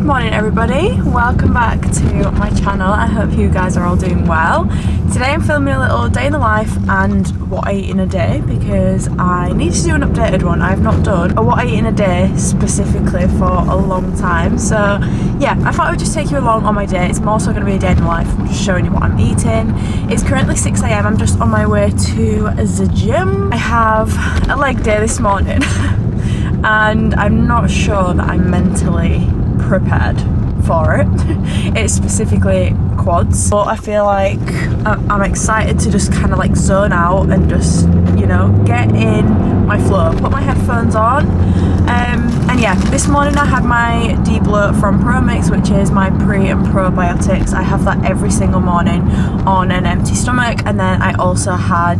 Good morning everybody, welcome back to my channel. I hope you guys are all doing well. Today I'm filming a little day in the life and what I eat in a day because I need to do an updated one. I've not done a what I eat in a day specifically for a long time, so yeah, I thought I would just take you along on my day. It's more so going to be a day in the life. I'm just showing you what I'm eating. It's currently 6 AM, I'm just on my way to the gym. I have a leg day this morning and I'm not sure that I'm mentally prepared for it. It's specifically quads, but I feel like I'm excited to just kind of like zone out and just, you know, get in my flow, put my headphones on. And yeah, this morning I had my D-bloat from ProMix, which is my pre and probiotics. I have that every single morning on an empty stomach, and then I also had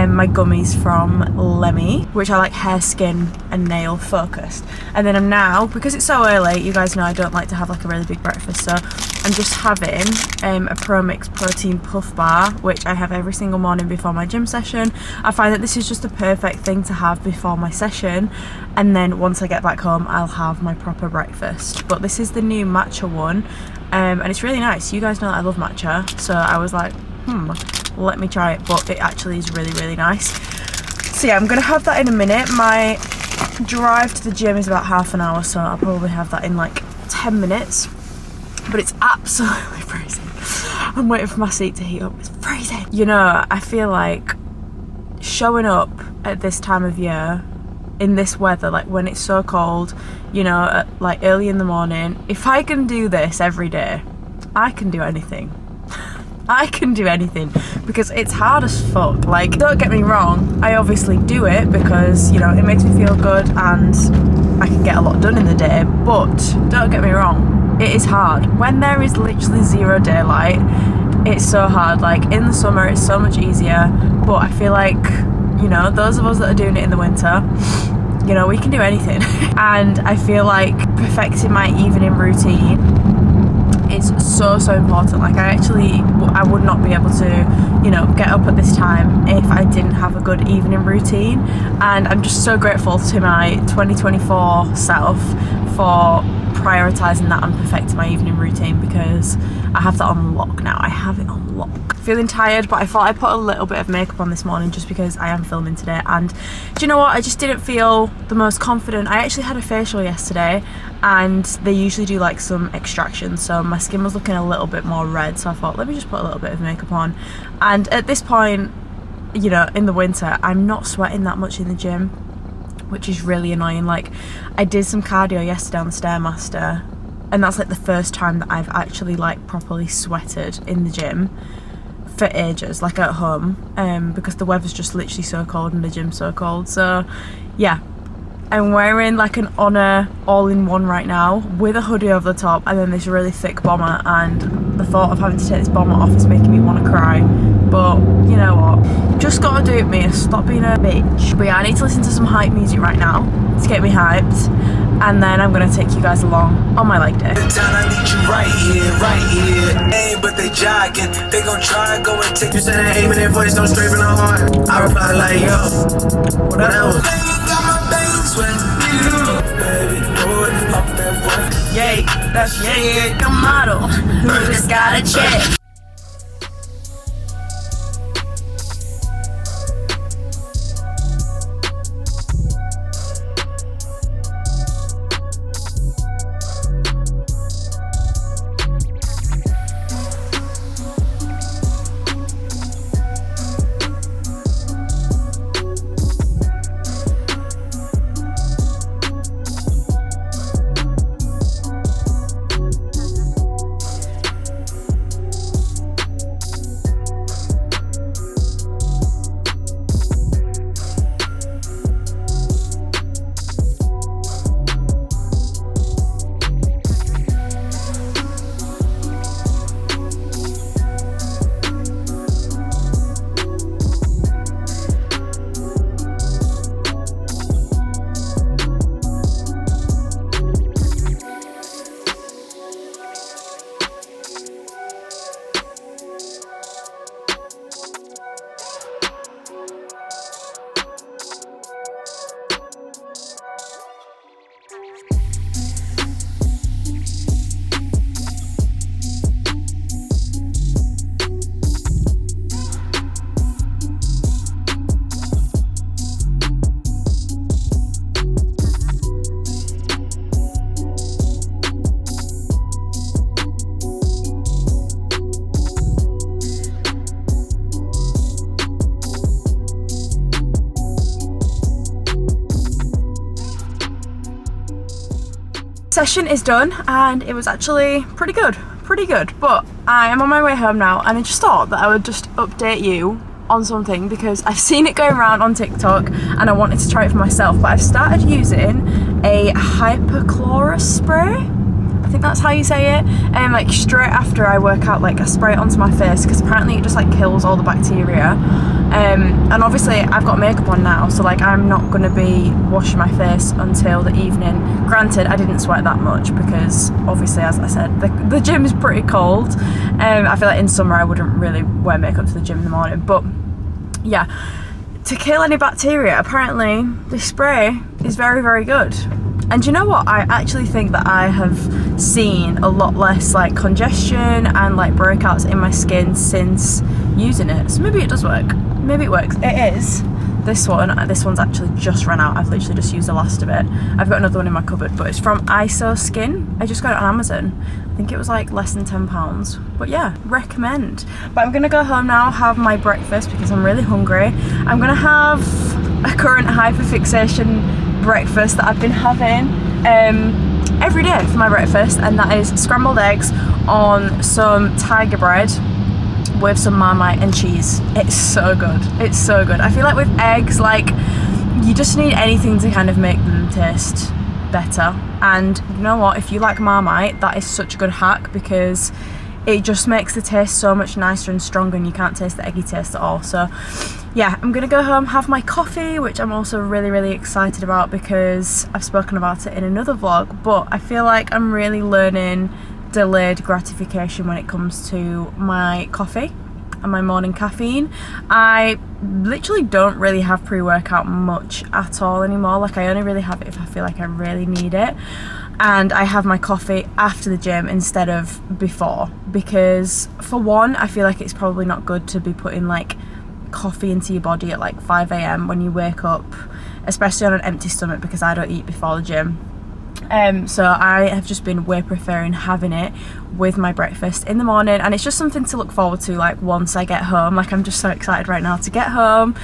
my gummies from Lemmy, which are like hair, skin and nail focused. And then I'm now, because it's so early, you guys know I don't like to have like a really big breakfast, so I'm just having a ProMix protein puff bar, which I have every single morning before my gym session. I find that this is just the perfect thing to have before my session, and then once I get back home I'll have my proper breakfast. But this is the new matcha one, and it's really nice. You guys know that I love matcha, so I was like, let me try it, but it actually is really nice. So yeah, I'm gonna have that in a minute. My drive to the gym is about half an hour, so I'll probably have that in like 10 minutes. But it's absolutely freezing. I'm waiting for my seat to heat up. It's freezing. You know, I feel like showing up at this time of year in this weather, like when it's so cold, you know, at like early in the morning, if I can do this every day, I can do anything. I can do anything, because it's hard as fuck. Like, don't get me wrong, I obviously do it because, you know, it makes me feel good and I can get a lot done in the day, but don't get me wrong, it is hard. When there is literally zero daylight, it's so hard. Like in the summer it's so much easier, but I feel like, you know, those of us that are doing it in the winter, you know, we can do anything. And I feel like perfecting my evening routine is so important. Like I would not be able to, you know, get up at this time if I didn't have a good evening routine. And I'm just so grateful to my 2024 self for prioritising that and perfecting my evening routine, because I have that on lock now. I have it on lock. Feeling tired, but I thought I'd put a little bit of makeup on this morning just because I am filming today. And do you know what, I just didn't feel the most confident. I actually had a facial yesterday and they usually do like some extraction, so my skin was looking a little bit more red, so I thought let me just put a little bit of makeup on. And at this point, you know, in the winter I'm not sweating that much in the gym, which is really annoying. Like I did some cardio yesterday on the Stairmaster, and that's like the first time that I've actually like properly sweated in the gym for ages, like at home, because the weather's just literally so cold and the gym's so cold. So yeah, I'm wearing like an Honor all-in-one right now with a hoodie over the top and then this really thick bomber, and the thought of having to take this bomber off is making me want to cry. But you know what, just gotta do it, Mia, stop being a bitch. But yeah, I need to listen to some hype music right now to get me hyped, and then I'm gonna take you guys along on my leg day. I need you right here. Hey, but they jogging, they gon' try go and take you. Said that aim in their voice, don't straight from the heart. I reply like, yo, whatever. Yay, that's yay, the model who just got a check. session is done and it was actually pretty good, but I am on my way home now and I just thought that I would just update you on something because I've seen it going around on TikTok and I wanted to try it for myself, but I've started using a hypochlorous spray. I think that's how you say it. And like straight after I work out, like I spray it onto my face because apparently it just like kills all the bacteria. And obviously I've got makeup on now, so like I'm not going to be washing my face until the evening. Granted, I didn't sweat that much because obviously, as I said, the gym is pretty cold. I feel like in summer I wouldn't really wear makeup to the gym in the morning, but yeah, to kill any bacteria, apparently this spray is very, very good. And you know what? I actually think that I have seen a lot less like congestion and like breakouts in my skin since using it. So maybe it does work. Maybe it works. It is. This one's actually just run out. I've literally just used the last of it. I've got another one in my cupboard, but it's from ISO Skin. I just got it on Amazon. I think it was like less than £10. But yeah, recommend. But I'm gonna go home now, have my breakfast because I'm really hungry. I'm gonna have a current hyperfixation breakfast that I've been having every day for my breakfast, and that is scrambled eggs on some tiger bread with some Marmite and cheese. It's so good. It's so good. I feel like with eggs, like you just need anything to kind of make them taste better. And you know what? If you like Marmite, that is such a good hack because it just makes the taste so much nicer and stronger and you can't taste the eggy taste at all. So yeah, I'm gonna go home, have my coffee, which I'm also really, really excited about because I've spoken about it in another vlog, but I feel like I'm really learning delayed gratification when it comes to my coffee and my morning caffeine. I literally don't really have pre-workout much at all anymore. Like I only really have it if I feel like I really need it. And I have my coffee after the gym instead of before because for one, I feel like it's probably not good to be putting like coffee into your body at like 5 a.m. when you wake up, especially on an empty stomach because I don't eat before the gym. So I have just been way preferring having it with my breakfast in the morning, and it's just something to look forward to like once I get home. Like I'm just so excited right now to get home,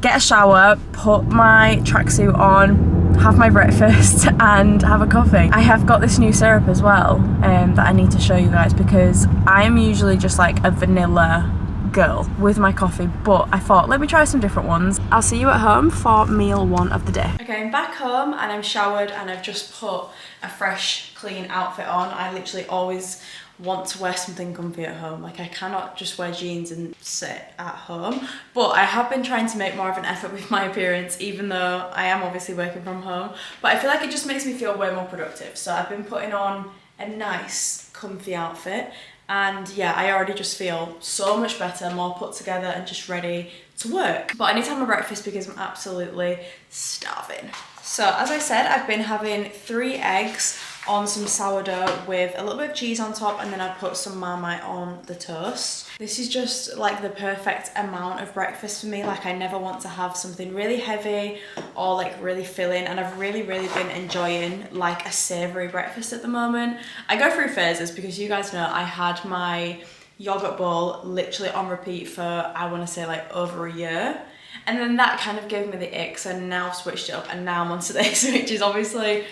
get a shower, put my tracksuit on, have my breakfast and have a coffee. I have got this new syrup as well that I need to show you guys because I'm usually just like a vanilla girl with my coffee, but I thought let me try some different ones. I'll see you at home for meal one of the day. Okay, I'm back home and I'm showered and I've just put a fresh clean outfit on. I literally always want to wear something comfy at home. Like I cannot just wear jeans and sit at home, but I have been trying to make more of an effort with my appearance even though I am obviously working from home, but I feel like it just makes me feel way more productive. So I've been putting on a nice comfy outfit. And yeah, I already just feel so much better, more put together and just ready to work. But I need to have my breakfast because I'm absolutely starving. So as I said, I've been having 3 eggs on some sourdough with a little bit of cheese on top, and then I put some Marmite on the toast. This is just like the perfect amount of breakfast for me. Like I never want to have something really heavy or like really filling, and I've really been enjoying like a savoury breakfast at the moment. I go through phases because you guys know I had my yogurt bowl literally on repeat for I want to say like over a year. And then that kind of gave me the ick, so now I've switched it up and now I'm onto this, which is obviously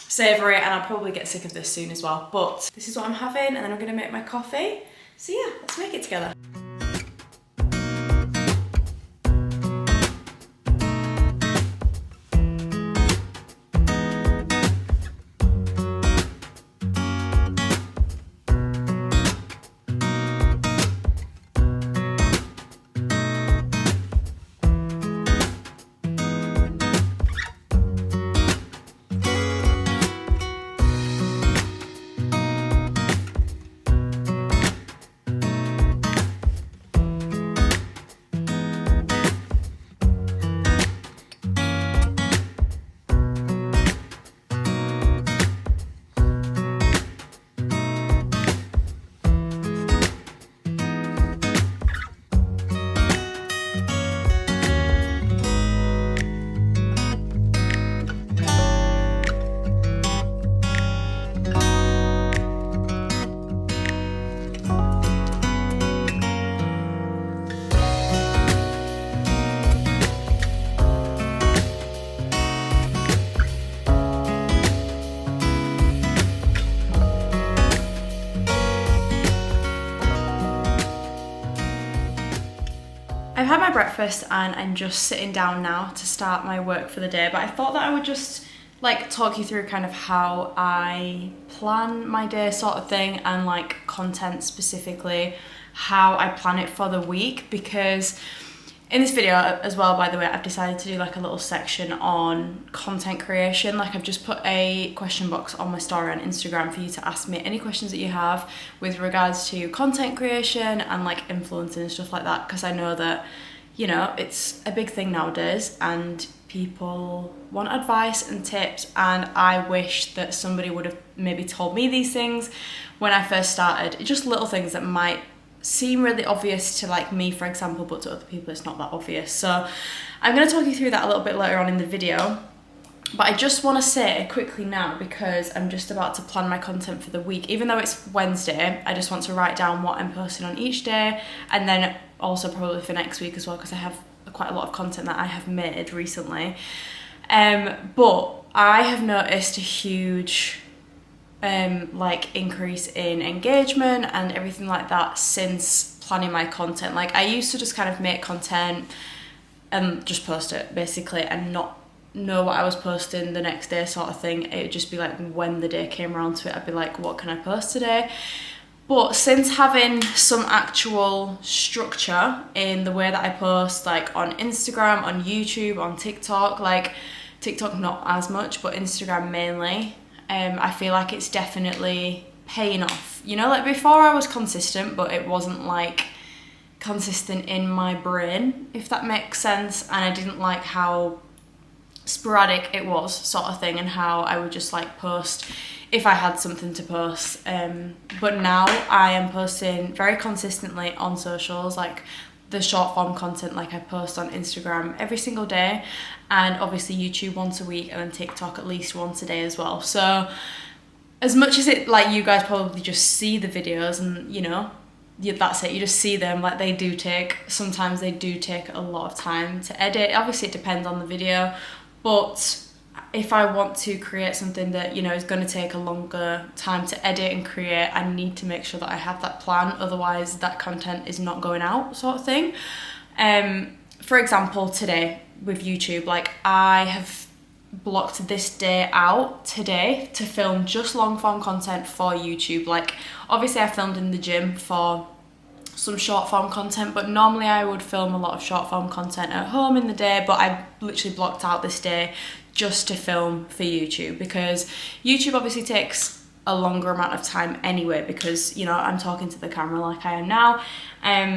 savoury, and I'll probably get sick of this soon as well. But this is what I'm having, and then I'm gonna make my coffee. So yeah, let's make it together. I've had my breakfast and I'm just sitting down now to start my work for the day, but I thought that I would just like talk you through kind of how I plan my day sort of thing, and like content specifically, how I plan it for the week, because in this video as well, by the way, I've decided to do like a little section on content creation. Like I've just put a question box on my story on Instagram for you to ask me any questions that you have with regards to content creation and like influencing and stuff like that, because I know that, you know, it's a big thing nowadays and people want advice and tips, and I wish that somebody would have maybe told me these things when I first started. Just little things that might seem really obvious to like me, for example, but to other people it's not that obvious. So I'm going to talk you through that a little bit later on in the video, but I just want to say quickly now, because I'm just about to plan my content for the week. Even though it's Wednesday, I just want to write down what I'm posting on each day, and then also probably for next week as well, because I have quite a lot of content that I have made recently. But I have noticed a huge like increase in engagement and everything like that since planning my content. Like I used to just kind of make content and just post it basically and not know what I was posting the next day sort of thing. It would just be like when the day came around to it, I'd be like, what can I post today? But since having some actual structure in the way that I post, like on Instagram, on YouTube, on TikTok, like TikTok not as much, but Instagram mainly, I feel like it's definitely paying off. You know, like before I was consistent, but it wasn't like consistent in my brain, if that makes sense. And I didn't like how sporadic it was sort of thing, and how I would just like post if I had something to post. But now I am posting very consistently on socials, like the short form content. Like I post on Instagram every single day, and obviously YouTube once a week, and then TikTok at least once a day as well. So as much as it, like, you guys probably just see the videos and, you know, that's it, you just see them, like sometimes they do take a lot of time to edit. Obviously it depends on the video, but if I want to create something that, you know, is going to take a longer time to edit and create, I need to make sure that I have that plan, otherwise that content is not going out sort of thing. For example, today with YouTube, like I have blocked this day out today to film just long form content for YouTube. Like obviously I filmed in the gym for some short form content, but normally I would film a lot of short form content at home in the day, but I literally blocked out this day just to film for YouTube, because YouTube obviously takes a longer amount of time anyway, because, you know, I'm talking to the camera like I am now,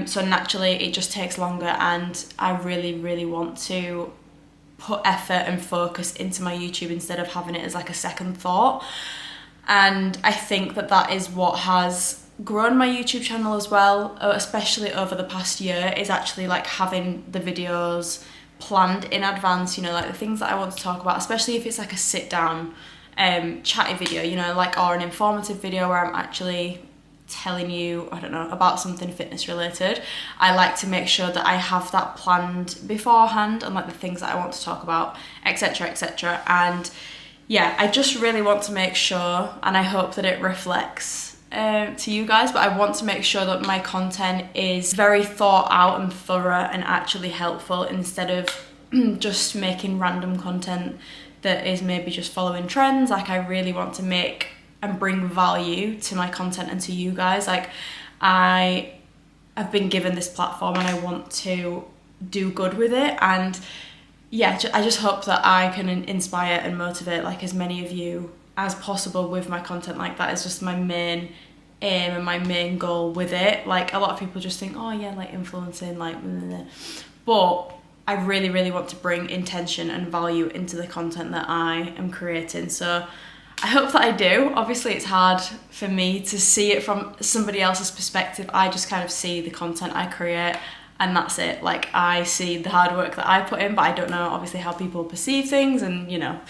so naturally it just takes longer, and I really want to put effort and focus into my YouTube instead of having it as like a second thought. And I think that that is what has grown my YouTube channel as well, especially over the past year, is actually like having the videos planned in advance, you know, like the things that I want to talk about, especially if it's like a sit down chatty video, you know, like, or an informative video where I'm actually telling you, I don't know, about something fitness related. I like to make sure that I have that planned beforehand, and like the things that I want to talk about, etc, etc. And yeah, I just really want to make sure, and I hope that it reflects to you guys, but I want to make sure that my content is very thought out and thorough and actually helpful, instead of just making random content that is maybe just following trends. Like I really want to make and bring value to my content and to you guys. Like I have been given this platform and I want to do good with it, and yeah, I just hope that I can inspire and motivate like as many of you as possible with my content. Like that is just my main aim and my main goal with it. Like a lot of people just think, oh yeah, like influencing, like blah, blah, blah. But I really want to bring intention and value into the content that I am creating. So I hope that I do. Obviously it's hard for me to see it from somebody else's perspective. I just kind of see the content I create and that's it. Like I see the hard work that I put in, but I don't know obviously how people perceive things and, you know,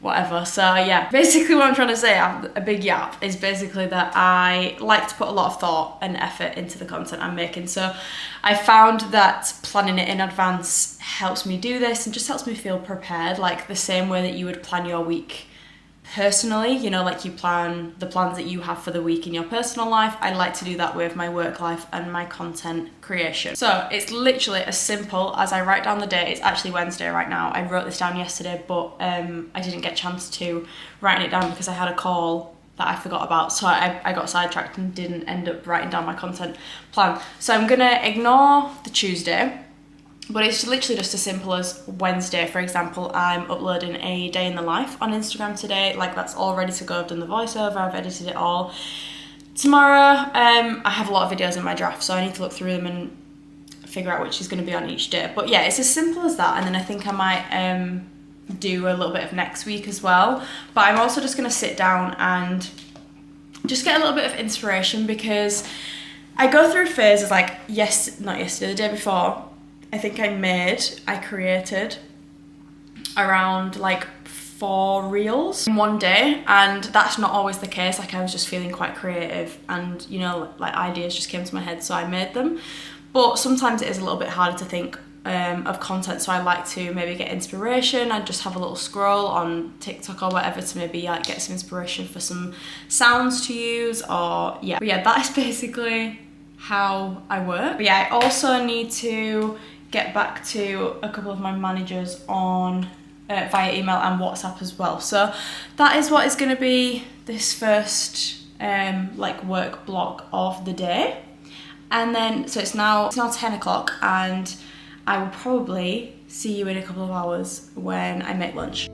whatever. So yeah, basically what I'm trying to say, a big yap, is basically that I like to put a lot of thought and effort into the content I'm making. So I found that planning it in advance helps me do this and just helps me feel prepared, like the same way that you would plan your week personally, you know, like you plan the plans that you have for the week in your personal life. I like to do that with my work life and my content creation. So it's literally as simple as I write down the day. It's actually Wednesday right now. I wrote this down yesterday, but I didn't get a chance to write it down because I had a call that I forgot about, so I got sidetracked and didn't end up writing down my content plan. So I'm gonna ignore the Tuesday, but it's literally just as simple as Wednesday. For example, I'm uploading a day in the life on Instagram today. Like, that's all ready to go. I've done the voiceover, I've edited it all. Tomorrow, I have a lot of videos in my draft, so I need to look through them and figure out which is going to be on each day. But yeah, it's as simple as that. And then I think I might do a little bit of next week as well. But I'm also just going to sit down and just get a little bit of inspiration, because I go through phases like, not yesterday, the day before, I think I created around like 4 reels in one day, and that's not always the case. Like, I was just feeling quite creative and, you know, like ideas just came to my head, so I made them. But sometimes it is a little bit harder to think of content, so I like to maybe get inspiration and just have a little scroll on TikTok or whatever to maybe like get some inspiration for some sounds to use, or yeah. But yeah, that is basically how I work. But yeah, I also need to get back to a couple of my managers on via email and WhatsApp as well. So that is what is going to be this first like work block of the day. And then, so it's now 10 o'clock, and I will probably see you in a couple of hours when I make lunch.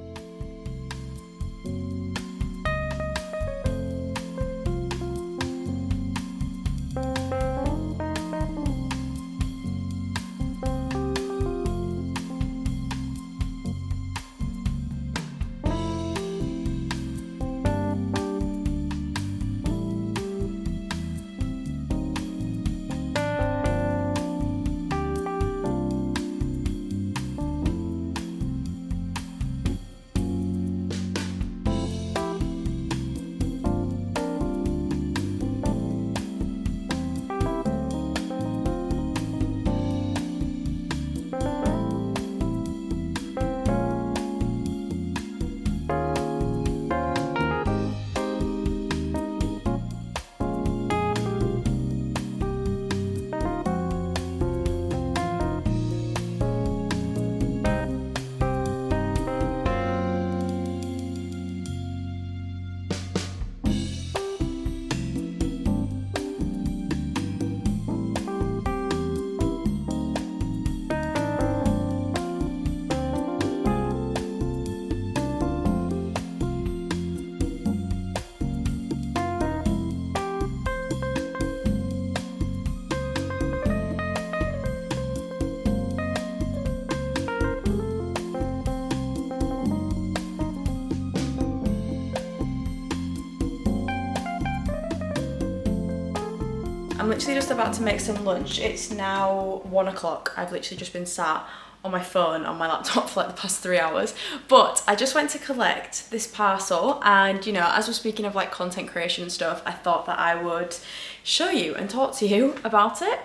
I'm literally just about to make some lunch. It's now 1 o'clock. I've literally just been sat on my phone on my laptop for like the past 3 hours, but I just went to collect this parcel, and you know, as we're speaking of like content creation and stuff, I thought that I would show you and talk to you about it.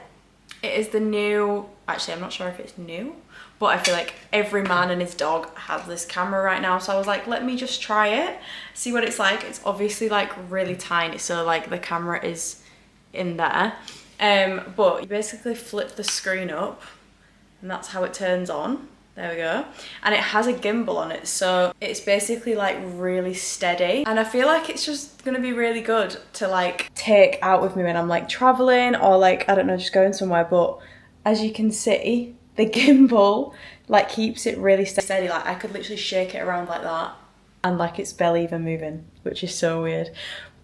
It is the new, actually I'm not sure if it's new, but I feel like every man and his dog has this camera right now, so I was like, let me just try it, see what it's like. It's obviously like really tiny, so like the camera is in there, but you basically flip the screen up and that's how it turns on. There we go. And it has a gimbal on it, so it's basically like really steady, and I feel like it's just gonna be really good to like take out with me when I'm like traveling or like, I don't know, just going somewhere. But as you can see, the gimbal like keeps it really steady. Like, I could literally shake it around like that and like it's barely even moving, which is so weird.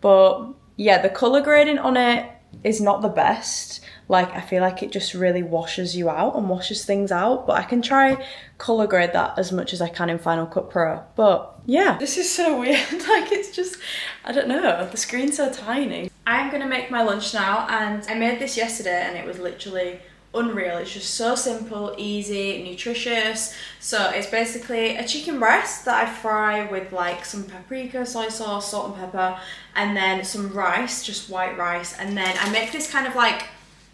But yeah, the color grading on it is not the best. Like, I feel like it just really washes you out and washes things out, but I can try color grade that as much as I can in Final Cut Pro. But yeah, this is so weird. Like, it's just, I don't know, the screen's so tiny. I'm gonna make my lunch now, and I made this yesterday and it was literally unreal. It's just so simple, easy, nutritious. So it's basically a chicken breast that I fry with like some paprika, soy sauce, salt and pepper, and then some rice, just white rice. And then I make this kind of like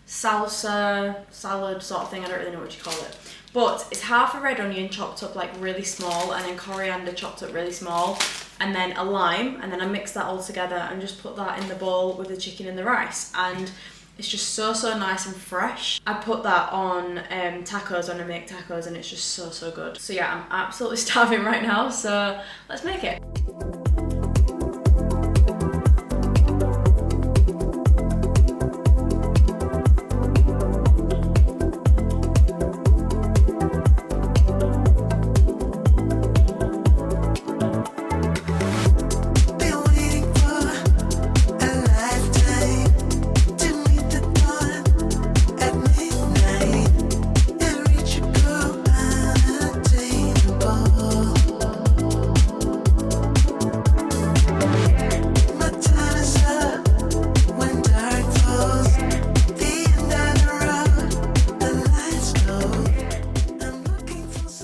salsa salad sort of thing. I don't really know what you call it, but it's half a red onion chopped up like really small, and then coriander chopped up really small, and then a lime, and then I mix that all together and just put that in the bowl with the chicken and the rice, and it's just so nice and fresh. I put that on tacos when I make tacos, and it's just so good. So yeah, I'm absolutely starving right now, so let's make it.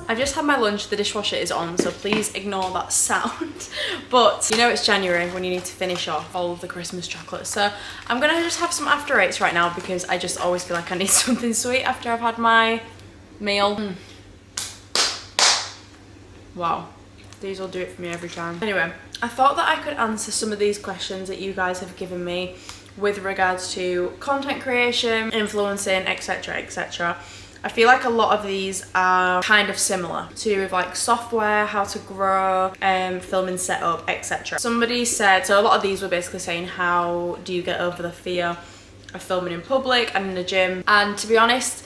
I've just had my lunch, the dishwasher is on, so please ignore that sound. But you know it's January when you need to finish off all of the Christmas chocolates. So I'm gonna just have some after eights right now because I just always feel like I need something sweet after I've had my meal. Wow, these will do it for me every time. Anyway, I thought that I could answer some of these questions that you guys have given me with regards to content creation, influencing, etc, etc. I feel like a lot of these are kind of similar to like software, how to grow, filming setup, etc. Somebody said, so a lot of these were basically saying, how do you get over the fear of filming in public and in the gym? And to be honest,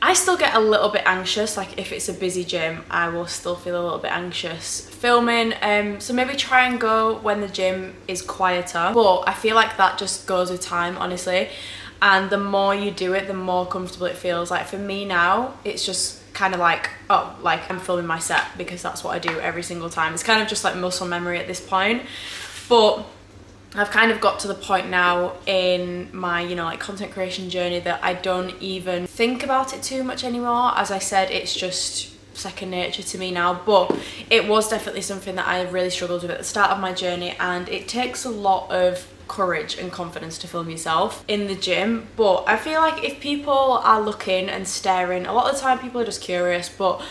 I still get a little bit anxious. Like if it's a busy gym, I will still feel a little bit anxious filming. So maybe try and go when the gym is quieter. But I feel like that just goes with time, honestly. And the more you do it, the more comfortable it feels. Like for me now, it's just kind of like, oh, like I'm filming my set because that's what I do every single time. It's kind of just like muscle memory at this point. But I've kind of got to the point now in my, you know, like content creation journey that I don't even think about it too much anymore. As I said, it's just second nature to me now, but it was definitely something that I really struggled with at the start of my journey, and it takes a lot of courage and confidence to film yourself in the gym. But I feel like if people are looking and staring, a lot of the time people are just curious, but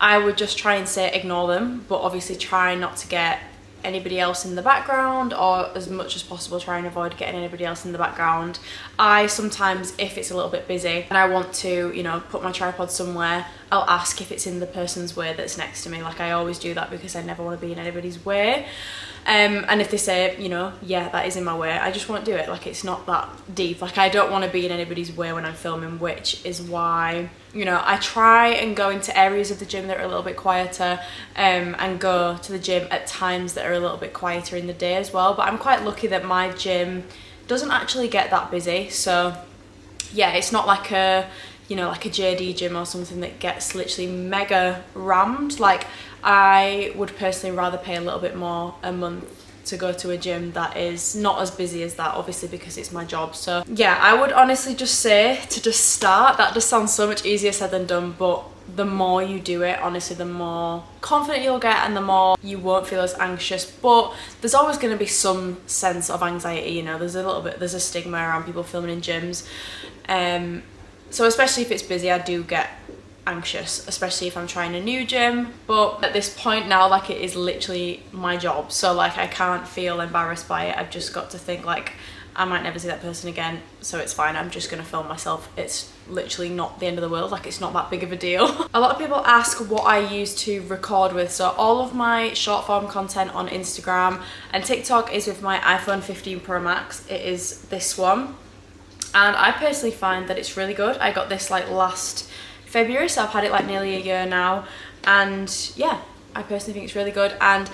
I would just try and say ignore them, but obviously try not to get anybody else in the background, or as much as possible try and avoid getting anybody else in the background. I sometimes, if it's a little bit busy and I want to, you know, put my tripod somewhere, I'll ask if it's in the person's way that's next to me. Like I always do that because I never want to be in anybody's way. And if they say, you know, yeah, that is in my way, I just won't do it. Like it's not that deep. Like I don't want to be in anybody's way when I'm filming, which is why, you know, I try and go into areas of the gym that are a little bit quieter, and go to the gym at times that are a little bit quieter in the day as well. But I'm quite lucky that my gym doesn't actually get that busy. So yeah, it's not like a, you know, like a JD gym or something that gets literally mega rammed. Like I would personally rather pay a little bit more a month to go to a gym that is not as busy as that, obviously because it's my job. So yeah, I would honestly just say to just start. That just sounds so much easier said than done, but the more you do it, honestly, the more confident you'll get and the more you won't feel as anxious. But there's always going to be some sense of anxiety, you know, there's a stigma around people filming in gyms. So especially if it's busy, I do get anxious, especially if I'm trying a new gym. But at this point now, like it is literally my job, so like I can't feel embarrassed by it. I've just got to think like I might never see that person again, so it's fine. I'm just gonna film myself. It's literally not the end of the world. Like it's not that big of a deal. A lot of people ask what I use to record with. So all of my short form content on Instagram and TikTok is with my iPhone 15 Pro Max. It is this one, and I personally find that it's really good. I got this like last February, so I've had it like nearly a year now, and yeah, I personally think it's really good. And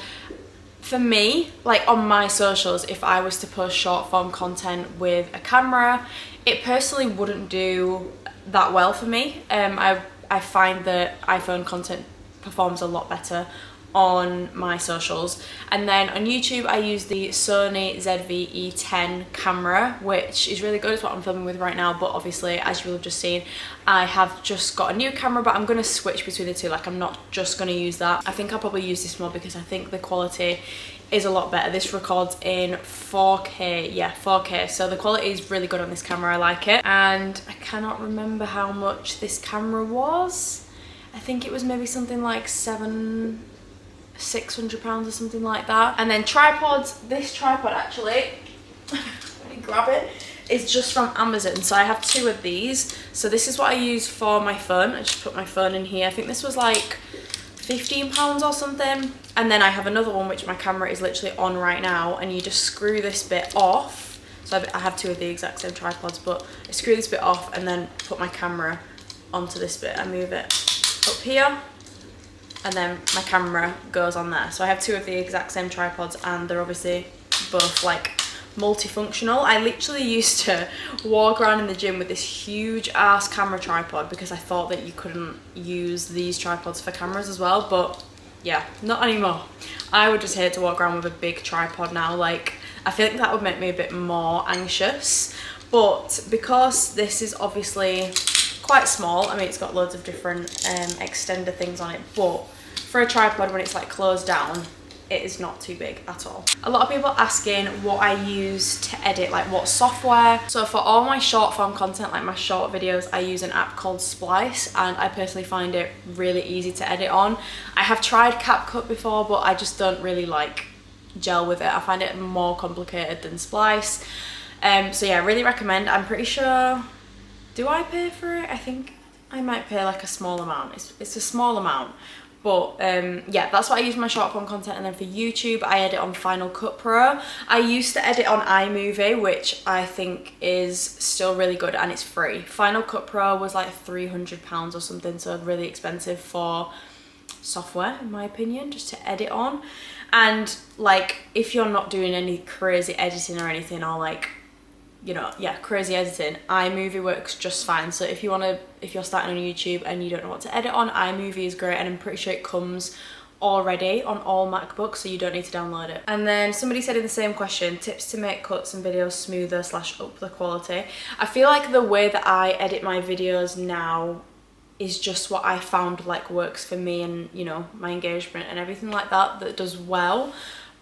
for me, like on my socials, if I was to post short form content with a camera, it personally wouldn't do that well for me. I find that iPhone content performs a lot better on my socials. And then on YouTube, I use the Sony ZV-E10 camera, which is really good. It's what I'm filming with right now, but obviously, as you will have just seen, I have just got a new camera, but I'm going to switch between the two. Like I'm not just going to use that. I think I'll probably use this more because I think the quality is a lot better. This records in 4K, yeah, 4K, so the quality is really good on this camera. I like it. And I cannot remember how much this camera was. I think it was maybe something like $700 £600 or something like that. And then tripods, this tripod actually, let me grab it, is just from Amazon. So I have 2 of these. So this is what I use for my phone. I just put my phone in here. I think this was like £15 or something. And then I have another one which my camera is literally on right now, and you just screw this bit off. So I have 2 of the exact same tripods, but I screw this bit off and then put my camera onto this bit. I move it up here and then my camera goes on there. So I have 2 of the exact same tripods, and they're obviously both like multifunctional. I literally used to walk around in the gym with this huge ass camera tripod because I thought that you couldn't use these tripods for cameras as well, but yeah, not anymore. I would just hate to walk around with a big tripod now. Like, I feel like that would make me a bit more anxious, but because this is obviously quite small, I mean, it's got loads of different extender things on it, but for a tripod, when it's like closed down, it is not too big at all. A lot of people asking what I use to edit, like what software. So for all my short form content, like my short videos, I use an app called Splice, and I personally find it really easy to edit on. I have tried CapCut before, but I just don't really like gel with it. I find it more complicated than Splice. So yeah, I really recommend. I'm pretty sure, do I pay for it? I think I might pay like a small amount. It's a small amount. But yeah, that's what I use for my short form content. And then for YouTube, I edit on Final Cut Pro. I used to edit on iMovie, which I think is still really good, and it's free. Final Cut Pro was like £300 or something, so really expensive for software, in my opinion, just to edit on. And like, if you're not doing any crazy editing or anything, or like, you know, yeah, crazy editing, iMovie works just fine. So if you're starting on YouTube and you don't know what to edit on, iMovie is great, and I'm pretty sure it comes already on all MacBooks, so you don't need to download it. And then somebody said in the same question, tips to make cuts and videos smoother / up the quality. I feel like the way that I edit my videos now is just what I found like works for me, and you know, my engagement and everything like that does well.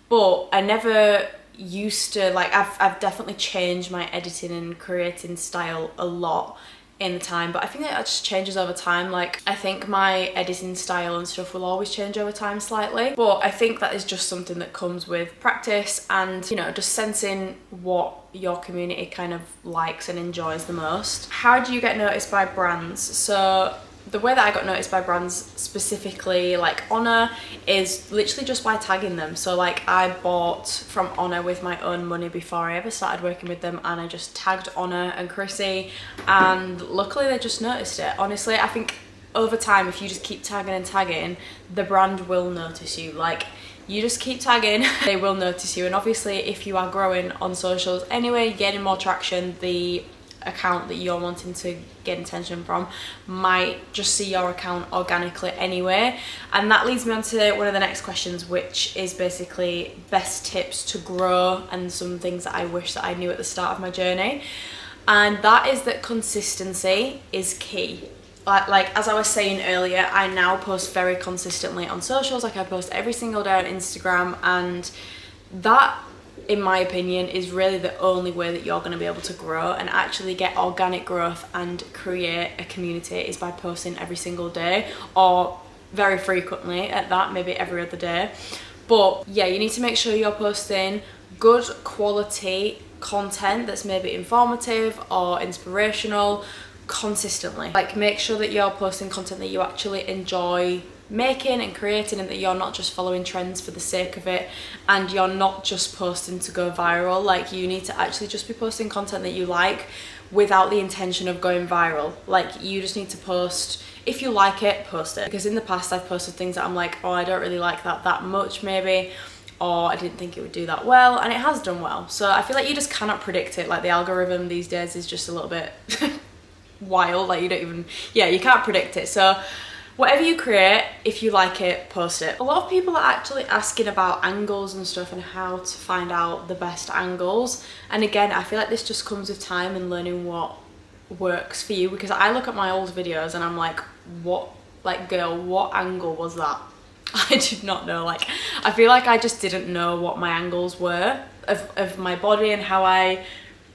But I never used to, like, I've definitely changed my editing and creating style a lot in the time, but I think that just changes over time. Like, I think my editing style and stuff will always change over time slightly, but I think that is just something that comes with practice and, you know, just sensing what your community kind of likes and enjoys the most. How do you get noticed by brands? So the way that I got noticed by brands, specifically like Honor, is literally just by tagging them. So like, I bought from Honor with my own money before I ever started working with them, and I just tagged Honor and Chrissy, and luckily they just noticed it. Honestly, I think over time, if you just keep tagging and tagging, the brand will notice you. Like, you just keep tagging, they will notice you. And obviously, if you are growing on socials anyway, getting more traction, the account that you're wanting to get attention from might just see your account organically anyway. And that leads me on to one of the next questions, which is basically best tips to grow and some things that I wish that I knew at the start of my journey. And that is that consistency is key. Like as I was saying earlier, I now post very consistently on socials. Like, I post every single day on Instagram, and that, in my opinion, is really the only way that you're going to be able to grow and actually get organic growth and create a community, is by posting every single day, or very frequently at that, maybe every other day. But yeah, you need to make sure you're posting good quality content that's maybe informative or inspirational consistently. Like, make sure that you're posting content that you actually enjoy making and creating, and that you're not just following trends for the sake of it, and you're not just posting to go viral. Like, you need to actually just be posting content that you like without the intention of going viral. Like, you just need to post, if you like it, post it. Because in the past, I've posted things that I'm like, oh, I don't really like that much maybe, or I didn't think it would do that well, and it has done well. So I feel like you just cannot predict it. Like, the algorithm these days is just a little bit wild. Like, you don't even, yeah, you can't predict it. So whatever you create, if you like it, post it. A lot of people are actually asking about angles and stuff, and how to find out the best angles. And again, I feel like this just comes with time and learning what works for you, because I look at my old videos and I'm like, what, like, girl, what angle was that? I did not know. Like, I feel like I just didn't know what my angles were of my body, and how I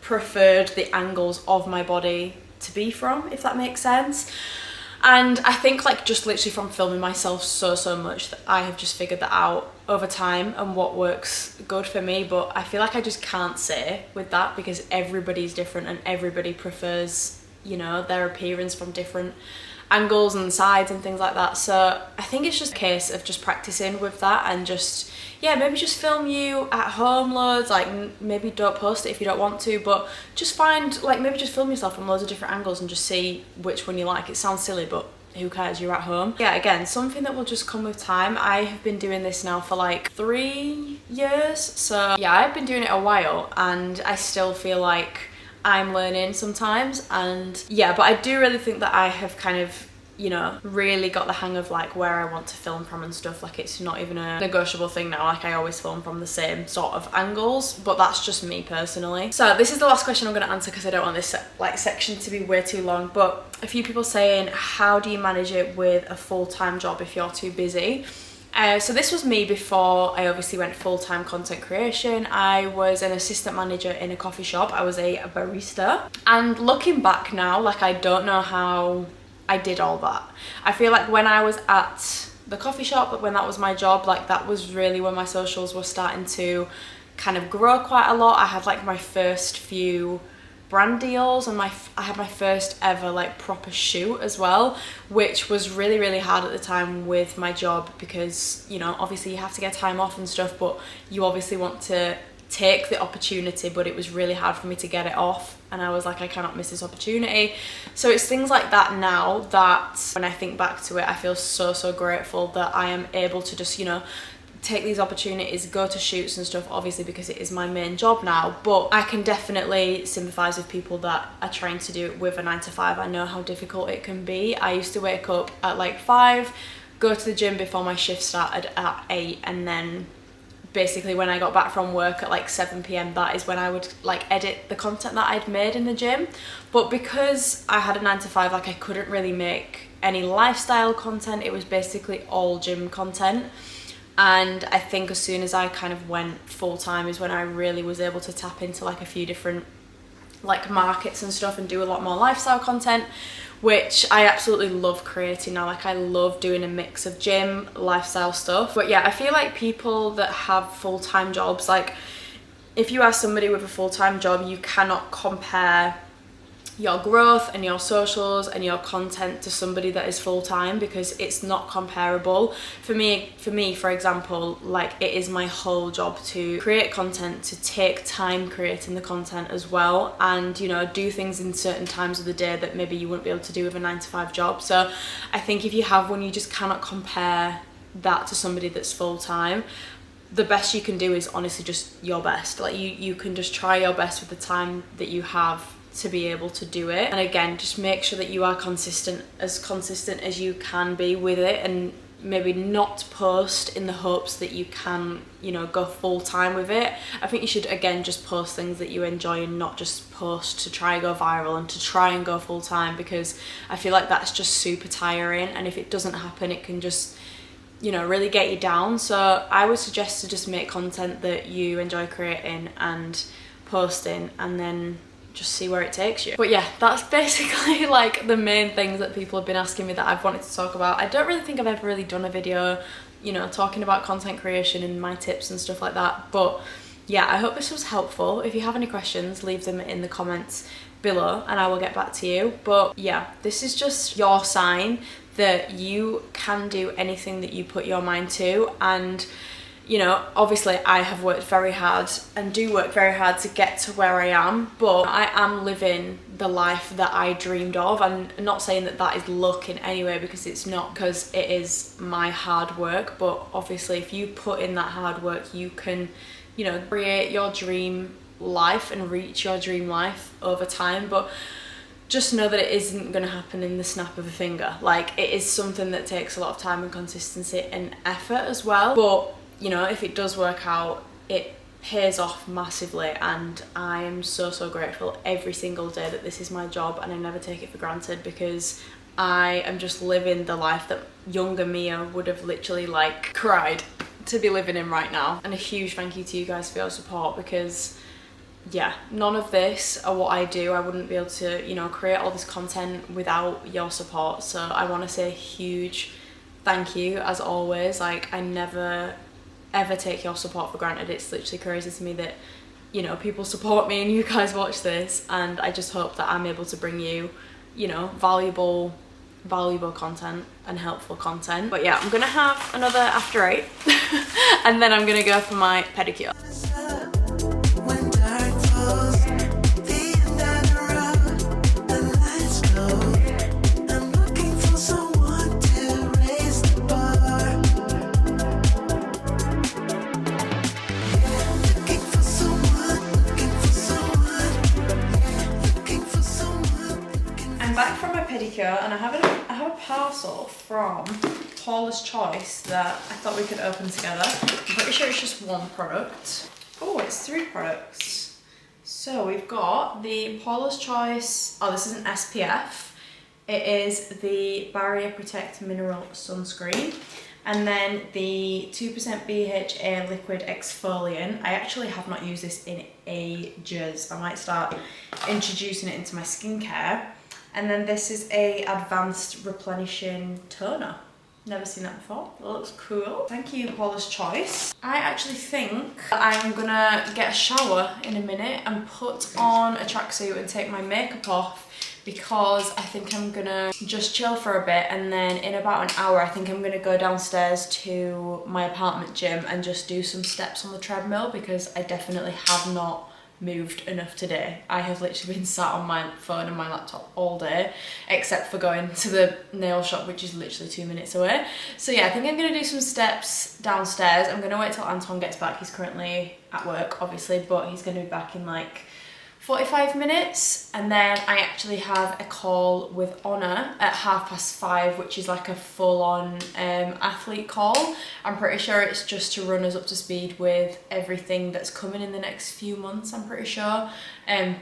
preferred the angles of my body to be from, if that makes sense. And I think like just literally from filming myself so much that I have just figured that out over time and what works good for me. But I feel like I just can't say with that because everybody's different and everybody prefers, you know, their appearance from different angles and sides and things like that. So I think it's just a case of just practicing with that and just, yeah, maybe just film you at home loads, like maybe don't post it if you don't want to, but just find, like, maybe just film yourself from loads of different angles and just see which one you like. It sounds silly, but who cares, you're at home. Yeah, again, something that will just come with time. I have been doing this now for like 3 years, so yeah, I've been doing it a while and I still feel like I'm learning sometimes. And yeah, but I do really think that I have kind of, you know, really got the hang of like where I want to film from and stuff. Like it's not even a negotiable thing now. Like I always film from the same sort of angles, but that's just me personally. So this is the last question I'm going to answer because I don't want this like section to be way too long. But a few people saying, how do you manage it with a full-time job if you're too busy? So this was me before I obviously went full-time content creation. I was an assistant manager in a coffee shop. I was a barista. And looking back now, like I don't know how I did all that. I feel like when I was at the coffee shop, when that was my job, like that was really when my socials were starting to kind of grow quite a lot. I had like my first few brand deals and I had my first ever like proper shoot as well, which was really hard at the time with my job because, you know, obviously you have to get time off and stuff, but you obviously want to take the opportunity, but it was really hard for me to get it off and I was like, I cannot miss this opportunity. So it's things like that now that when I think back to it, I feel so grateful that I am able to just, you know, take these opportunities, go to shoots and stuff, obviously because it is my main job now. But I can definitely sympathize with people that are trying to do it with a 9 to 5. I know how difficult it can be. I used to wake up at like 5, go to the gym before my shift started at 8, and then basically when I got back from work at like 7 p.m, that is when I would like edit the content that I'd made in the gym. But because I had a 9 to 5, like I couldn't really make any lifestyle content. It was basically all gym content. And I think as soon as I kind of went full-time is when I really was able to tap into like a few different like markets and stuff and do a lot more lifestyle content, which I absolutely love creating now. Like I love doing a mix of gym, lifestyle stuff. But yeah, I feel like people that have full-time jobs, like if you are somebody with a full-time job, you cannot compare your growth and your socials and your content to somebody that is full-time because it's not comparable. For me, for example, like it is my whole job to create content, to take time creating the content as well, and you know, do things in certain times of the day that maybe you wouldn't be able to do with a 9 to 5 job. So I think if you have one, you just cannot compare that to somebody that's full-time. The best you can do is honestly just your best. Like you can just try your best with the time that you have to be able to do it. And again, just make sure that you are consistent as you can be with it, and maybe not post in the hopes that you can, you know, go full time with it. I think you should again just post things that you enjoy and not just post to try and go viral and to try and go full time, because I feel like that's just super tiring, and if it doesn't happen it can just, you know, really get you down. So I would suggest to just make content that you enjoy creating and posting, and then just see where it takes you. But yeah, that's basically like the main things that people have been asking me that I've wanted to talk about. I don't really think I've ever really done a video, you know, talking about content creation and my tips and stuff like that. But yeah, I hope this was helpful. If you have any questions, leave them in the comments below and I will get back to you. But yeah, this is just your sign that you can do anything that you put your mind to. And you know, obviously I have worked very hard and do work very hard to get to where I am, but I am living the life that I dreamed of. I'm not saying that that is luck in any way, because it's not, because it is my hard work. But obviously if you put in that hard work, you can, you know, create your dream life and reach your dream life over time. But just know that it isn't going to happen in the snap of a finger. Like it is something that takes a lot of time and consistency and effort as well. But you know, if it does work out, it pays off massively, and I am so grateful every single day that this is my job, and I never take it for granted, because I am just living the life that younger Mia would have literally like cried to be living in right now. And a huge thank you to you guys for your support, because yeah, none of this are what I do. I wouldn't be able to, you know, create all this content without your support. So I want to say a huge thank you as always. Like, I never ever take your support for granted. It's literally crazy to me that, you know, people support me and you guys watch this, and I just hope that I'm able to bring you, you know, valuable content and helpful content. But yeah, I'm gonna have another after 8 and then I'm gonna go for my pedicure. When dark falls, the end of the road, the lights glow. I'm looking for someone to raise the bar. Looking for someone. I'm back from my pedicure and I have a parcel from Paula's Choice that I thought we could open together. I'm pretty sure it's just one product. Oh, it's 3 products. So we've got the Paula's Choice, oh, this is an SPF. It is the Barrier Protect Mineral Sunscreen. And then the 2% BHA Liquid Exfoliant. I actually have not used this in ages. I might start introducing it into my skincare. And then this is a Advanced Replenishing Toner. Never seen that before. That looks cool. Thank you, Paula's Choice. I actually think I'm gonna get a shower in a minute and put on a tracksuit and take my makeup off, because I think I'm gonna just chill for a bit, and then in about an hour I think I'm gonna go downstairs to my apartment gym and just do some steps on the treadmill, because I definitely have not moved enough today. I have literally been sat on my phone and my laptop all day, except for going to the nail shop, which is literally 2 minutes away. So yeah, I think I'm gonna do some steps downstairs. I'm gonna wait till Anton gets back. He's currently at work, obviously, but he's gonna be back in like 45 minutes, and then I actually have a call with Honor at 5:30, which is like a full-on athlete call. I'm pretty sure it's just to run us up to speed with everything that's coming in the next few months, I'm pretty sure,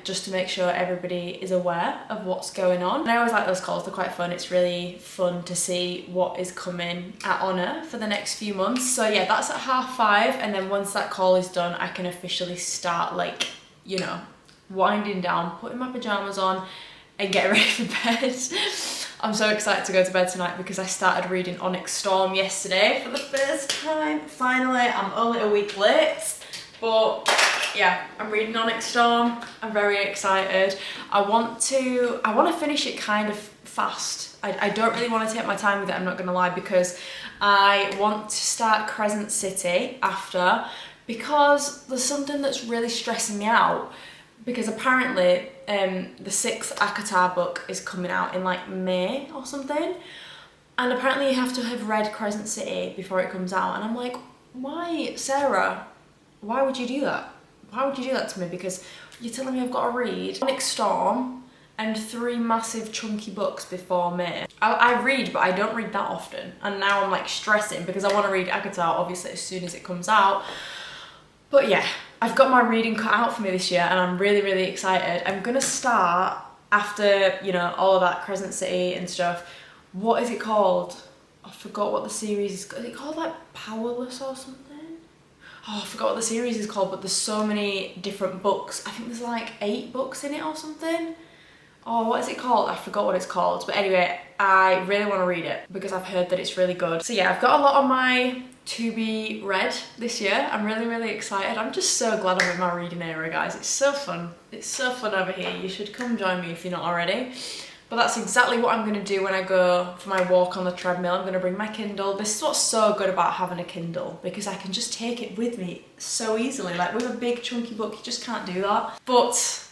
just to make sure everybody is aware of what's going on. And I always like those calls, they're quite fun. It's really fun to see what is coming at Honor for the next few months. So yeah, that's at 5:30, and then once that call is done, I can officially start, like, you know, winding down, putting my pajamas on and get ready for bed. I'm so excited to go to bed tonight because I started reading Onyx Storm yesterday for the first time. Finally, I'm only a week late, but yeah, I'm reading Onyx Storm. I'm very excited. I want to finish it kind of fast. I don't really want to take my time with it, I'm not gonna lie, because I want to start Crescent City after, because there's something that's really stressing me out. Because apparently the 6th ACOTAR book is coming out in like May or something, and apparently you have to have read Crescent City before it comes out, and I'm like, why, Sarah, why would you do that? Why would you do that to me? Because you're telling me I've got to read Onyx Storm and 3 massive chunky books before May. I read, but I don't read that often, and now I'm like stressing because I want to read ACOTAR obviously as soon as it comes out. But yeah, I've got my reading cut out for me this year, and I'm really, really excited. I'm gonna start, after, you know, all of that Crescent City and stuff, what is it called? I forgot what the series is. Is it called like Powerless or something? Oh, I forgot what the series is called, but there's so many different books. I think there's like 8 books in it or something. Oh, what is it called? I forgot what it's called. But anyway, I really want to read it because I've heard that it's really good. So yeah, I've got a lot on my to be read this year. I'm really, really excited. I'm just so glad I'm in my reading era, guys. It's so fun. It's so fun over here. You should come join me if you're not already. But that's exactly what I'm going to do when I go for my walk on the treadmill. I'm going to bring my Kindle. This is what's so good about having a Kindle, because I can just take it with me so easily. Like with a big chunky book, you just can't do that. But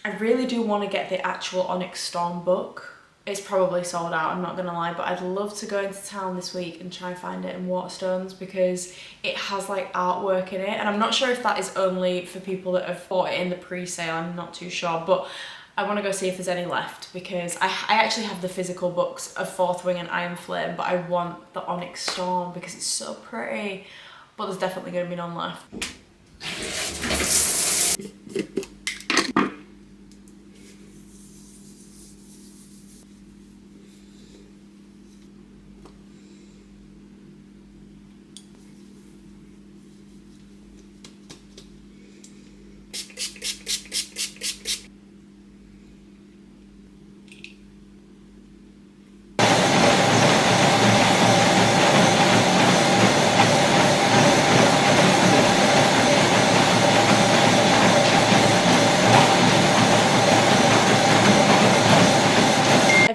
I really do want to get the actual Onyx Storm book. It's probably sold out, I'm not gonna lie, but I'd love to go into town this week and try and find it in Waterstones, because it has like artwork in it, and I'm not sure if that is only for people that have bought it in the pre-sale, I'm not too sure, but I want to go see if there's any left, because I actually have the physical books of Fourth Wing and Iron Flame, but I want the Onyx Storm because it's so pretty, but there's definitely going to be none left.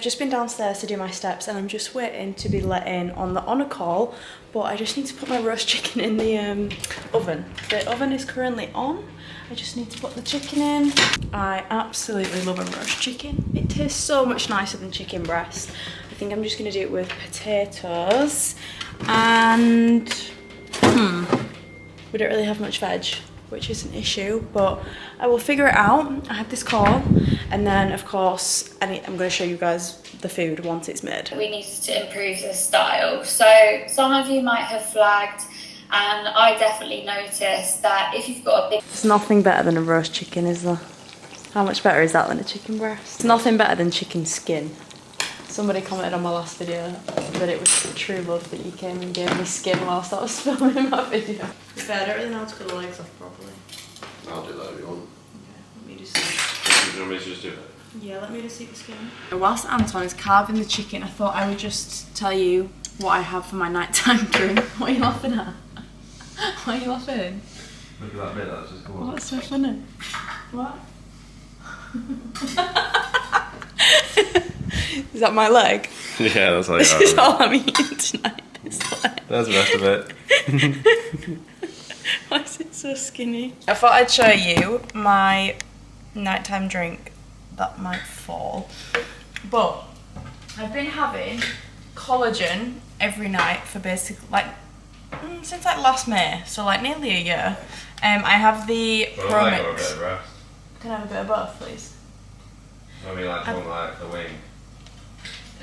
I've just been downstairs to do my steps and I'm just waiting to be let in on the honour call, but I just need to put my roast chicken in the oven. The oven is currently on. I just need to put the chicken in. I absolutely love a roast chicken. It tastes so much nicer than chicken breast. I think I'm just gonna do it with potatoes and we don't really have much veg, which is an issue, but I will figure it out. I have this call, and then of course I'm going to show you guys the food once it's made. We needed to improve the style. So some of you might have flagged, and I definitely noticed that if you've got a big... There's nothing better than a roast chicken, is there? How much better is that than a chicken breast? It's nothing better than chicken skin. Somebody commented on my last video that it was true love that you came and gave me skin whilst I was filming my video. I don't really know how to cut the legs off properly. I'll do that if you want. Okay, let me just see. Do you want me to just do it? Yeah, let me just see the skin. Whilst Anton is carving the chicken, I thought I would just tell you what I have for my nighttime drink. What are you laughing at? Why are you laughing? Look at that bit, that's just cool. What's so funny? What? Is that my leg? Yeah, that's like This is all I'm eating tonight, this leg. That's the rest of it. Why is it so skinny? I thought I'd show you my nighttime drink that might fall. But I've been having collagen every night for basically like since like last May, so like nearly a year. I have the Pro Mix. Can I have a bit of both, please? I mean, like, something like the wing.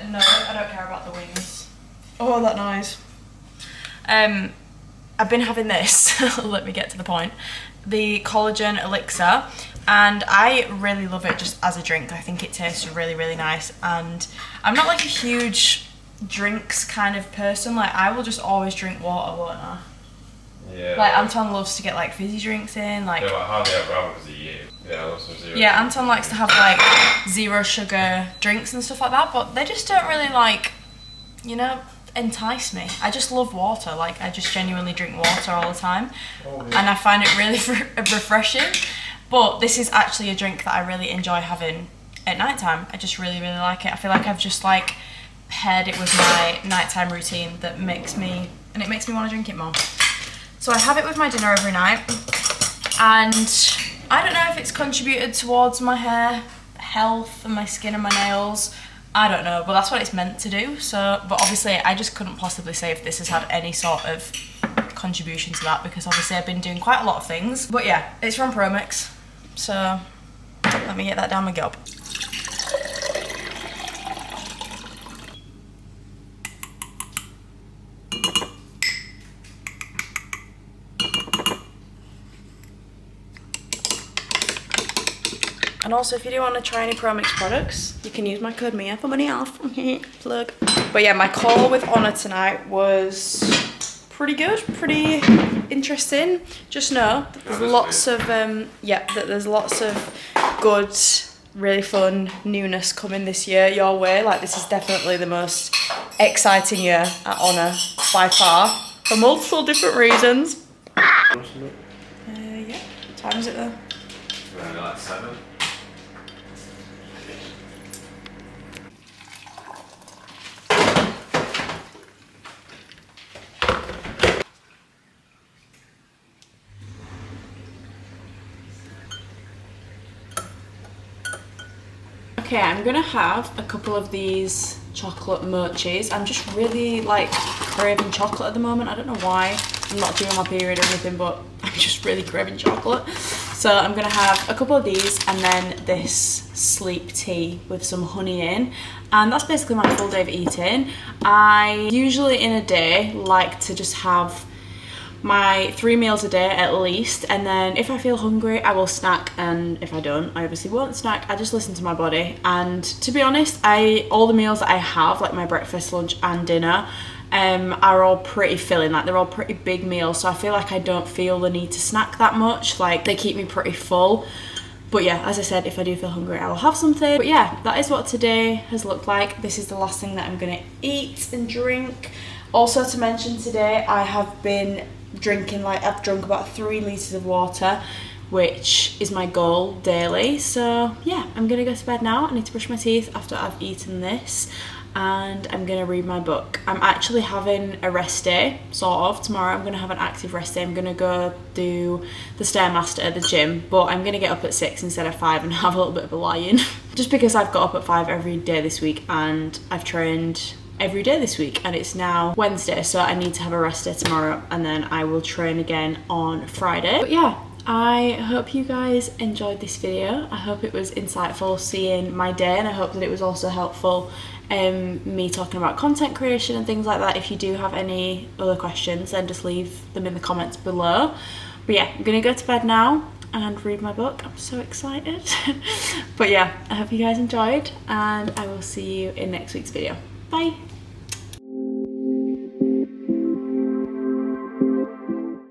No, I don't care about the wings. Oh, that noise. I've been having this, let me get to the point, the collagen elixir, and I really love it just as a drink. I think it tastes really, really nice, and I'm not like a huge drinks kind of person. Like, I will just always drink water, won't I? Yeah. Like, Anton loves to get like fizzy drinks in, like... Yeah, but I hardly ever have because of you. Yeah, I love some zero. Yeah, Anton likes to have like zero sugar drinks and stuff like that, but they just don't really like, you know, entice me. I just love water. Like, I just genuinely drink water all the time, and I find it really refreshing. But this is actually a drink that I really enjoy having at nighttime. I just really, really like it. I feel like I've just like paired it with my nighttime routine that makes me want to drink it more. So I have it with my dinner every night, and I don't know if it's contributed towards my hair health and my skin and my nails. I don't know, but that's what it's meant to do. So, but obviously I just couldn't possibly say if this has had any sort of contribution to that, because obviously I've been doing quite a lot of things. But yeah, it's from Pro Mix. So let me get that down my gob. And also, if you do want to try any Pro Mix products, you can use my code Mia for money off. Plug. But yeah, my call with Honor tonight was pretty good, pretty interesting. Just know that there's lots of there's lots of good, really fun newness coming this year your way. Like, this is definitely the most exciting year at Honor by far, for multiple different reasons. Yeah. What time is it though? Like 7. Okay, I'm gonna have a couple of these chocolate mochis. I'm just really like craving chocolate at the moment. I don't know why. I'm not doing my period or anything, but I'm just really craving chocolate. So I'm gonna have a couple of these and then this sleep tea with some honey in. And that's basically my full day of eating. I usually in a day like to just have my 3 meals a day at least, and then if I feel hungry I will snack, and if I don't I obviously won't snack. I just listen to my body, and to be honest, all the meals that I have, like my breakfast, lunch and dinner, are all pretty filling. Like, they're all pretty big meals, so I feel like I don't feel the need to snack that much. Like, they keep me pretty full. But yeah, as I said, if I do feel hungry I will have something. But yeah, that is what today has looked like. This is the last thing that I'm gonna eat and drink. Also to mention, today I have been drinking, like, I've drunk about 3 litres of water, which is my goal daily. So yeah, I'm gonna go to bed now. I need to brush my teeth after I've eaten this, and I'm gonna read my book. I'm actually having a rest day, sort of. Tomorrow I'm gonna have an active rest day. I'm gonna go do the Stairmaster at the gym, but I'm gonna get up at 6 instead of 5 and have a little bit of a lie-in. Just because I've got up at 5 every day this week and I've trained every day this week, and it's now Wednesday, so I need to have a rest day tomorrow, and then I will train again on Friday. But yeah, I hope you guys enjoyed this video. I hope it was insightful seeing my day, and I hope that it was also helpful me talking about content creation and things like that. If you do have any other questions, then just leave them in the comments below. But yeah, I'm gonna go to bed now and read my book. I'm so excited. But yeah, I hope you guys enjoyed, and I will see you in next week's video. Bye.